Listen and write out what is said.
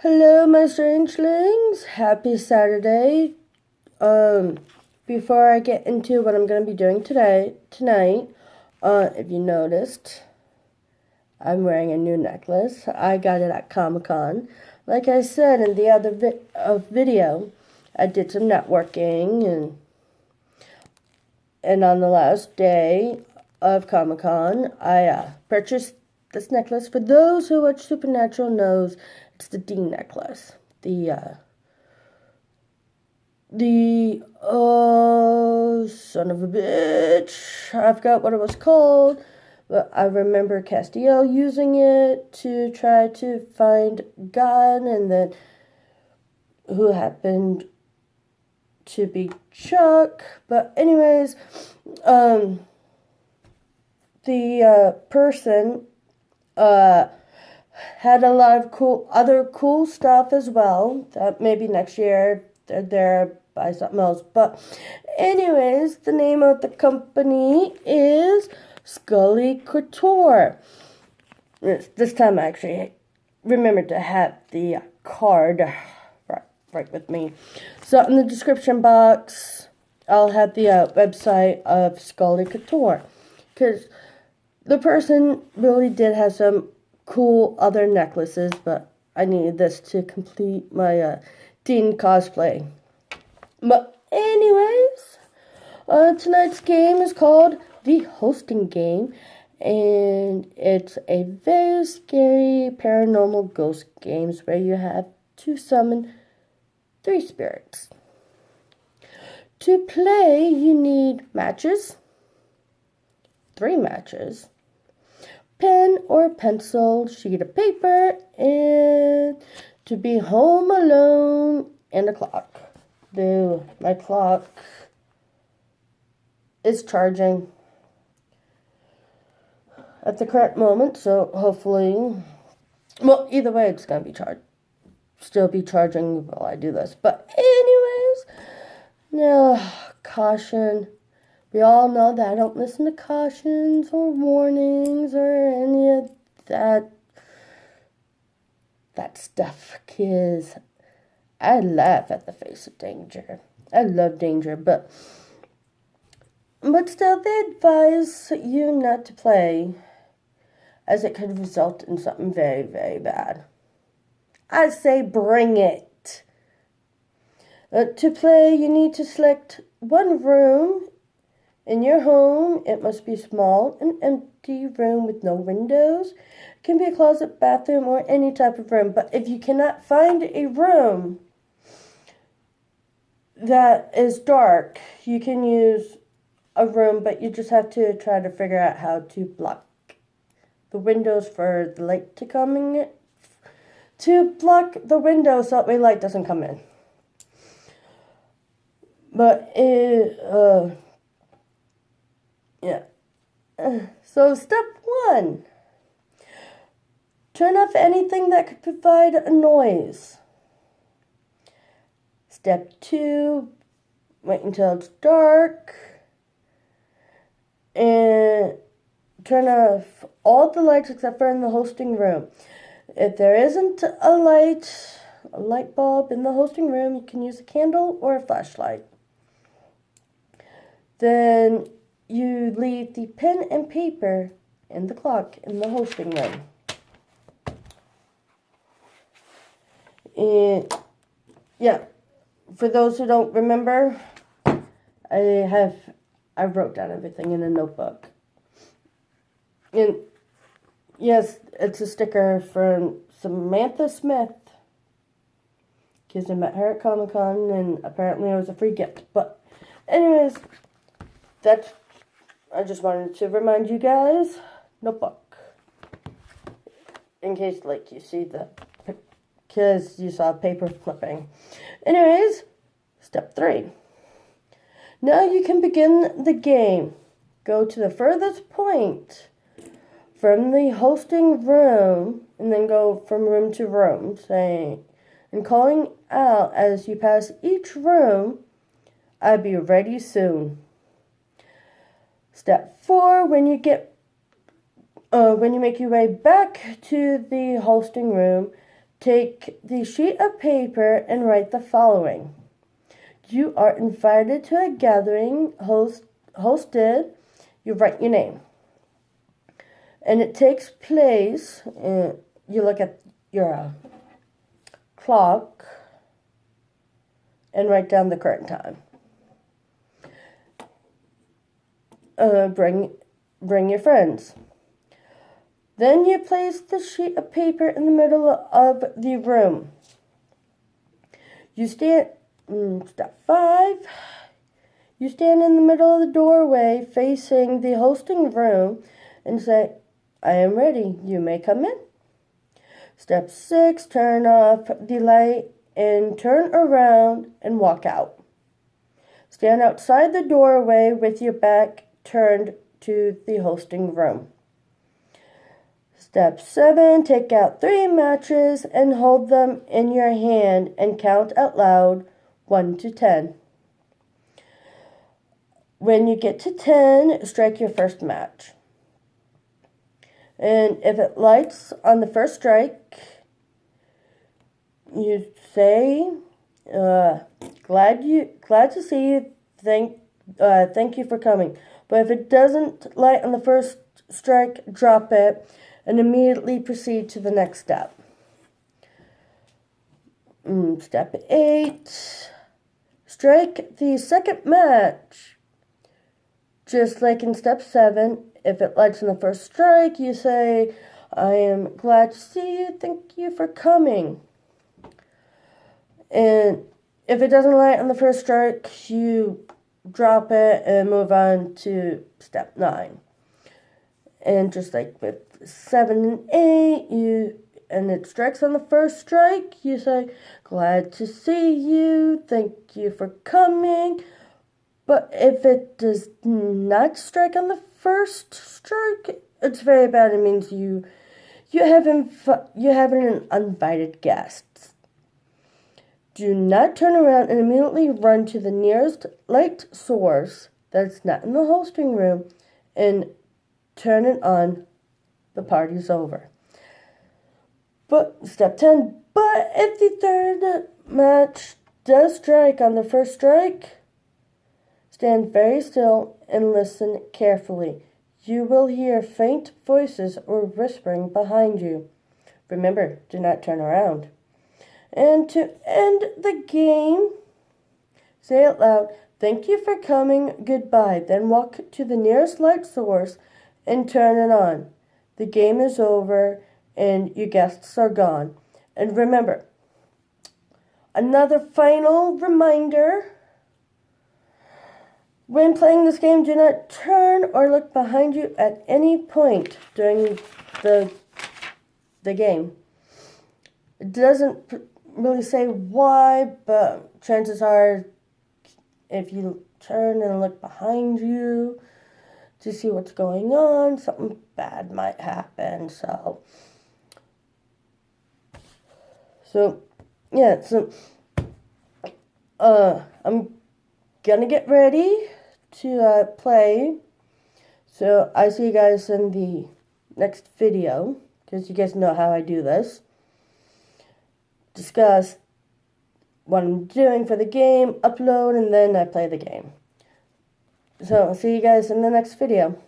Hello, my strangelings. Happy Saturday. Before I get into what I'm going to be doing tonight, if you noticed, I'm wearing a new necklace. I got it at Comic-Con. Like I said in the other video, I did some networking, and on the last day of Comic-Con, I purchased this necklace. For those who watch Supernatural knows, it's the D necklace. Oh, son of a bitch. I forgot what it was called. But I remember Castiel using it to try to find God, and then who happened to be Chuck. But anyways, the person had a lot of other cool stuff as well. That maybe next year they're there by something else. But anyways, the name of the company is Skully Kouture. This time I actually remembered to have the card right with me. So in the description box, I'll have the website of Skully Kouture, because the person really did have some cool other necklaces, but I needed this to complete my Dean cosplay. But anyways, tonight's game is called the Hosting Game, and it's a very scary paranormal ghost games where you have to summon 3 spirits. To play, you need matches, 3 matches, pen or pencil, sheet of paper, and to be home alone, and a clock. My clock is charging at the current moment, so hopefully, well, either way, it's going to be still be charging while I do this. But anyways, now, caution. We all know that I don't listen to cautions or warnings or any of that stuff, because I laugh at the face of danger. I love danger, but still, they advise you not to play, as it could result in something very, very bad. I say bring it. To play, you need to select one room in your home. It must be small, an empty room with no windows. It can be a closet, bathroom, or any type of room. But if you cannot find a room that is dark, you can use a room, but you just have to try to figure out how to block the windows for the light to come in. To block the window so that way light doesn't come in. But yeah. So step 1. Turn off anything that could provide a noise. Step 2. Wait until it's dark. And turn off all the lights except for in the hosting room. If there isn't a light bulb in the hosting room, you can use a candle or a flashlight. Then you leave the pen and paper and the clock in the hosting room. And yeah, for those who don't remember, I wrote down everything in a notebook. And yes, it's a sticker from Samantha Smith, because I met her at Comic-Con, and apparently it was a free gift. But anyways, I just wanted to remind you guys, notebook, in case you see because you saw paper flipping. Anyways, step 3. Now you can begin the game. Go to the furthest point from the hosting room, and then go from room to room, saying and calling out as you pass each room, "I'll be ready soon." Step 4, when you make your way back to the hosting room, Take the sheet of paper and write the following. You are invited to a gathering hosted. You write your name. And it takes place, you look at your clock and write down the current time. Bring your friends. Then you place the sheet of paper in the middle of the room. You stand, step 5, you stand in the middle of the doorway facing the hosting room and say, I am ready, you may come in. Step 6, turn off the light and turn around and walk out. Stand outside the doorway with your back turned to the hosting room. Step 7, take out 3 matches and hold them in your hand and count out loud 1 to 10. When you get to 10, strike your first match. And if it lights on the first strike, you say, glad to see you, thank you for coming. But if it doesn't light on the first strike, drop it and immediately proceed to the next step. Step 8, strike the second match. Just like in step 7, if it lights on the first strike, you say, I am glad to see you, thank you for coming. And if it doesn't light on the first strike, you drop it and move on to step 9. And just like with 7 and 8, and it strikes on the first strike, you say, glad to see you, thank you for coming. But if it does not strike on the first strike, it's very bad. It means you have an uninvited guest. Do not turn around and immediately run to the nearest light source that's not in the hosting room and turn it on. The party's over. But step 10, but if the third match does strike on the first strike, stand very still and listen carefully. You will hear faint voices or whispering behind you. Remember, do not turn around. And to end the game, say out loud, thank you for coming, goodbye. Then walk to the nearest light source and turn it on. The game is over and your guests are gone. And remember, another final reminder, when playing this game, do not turn or look behind you at any point during the game. It doesn't really say why, but chances are if you turn and look behind you to see what's going on, something bad might happen. So I'm gonna get ready to play. So I see you guys in the next video, because you guys know how I do this. Discuss what I'm doing for the game, upload, and then I play the game. So I'll see you guys in the next video.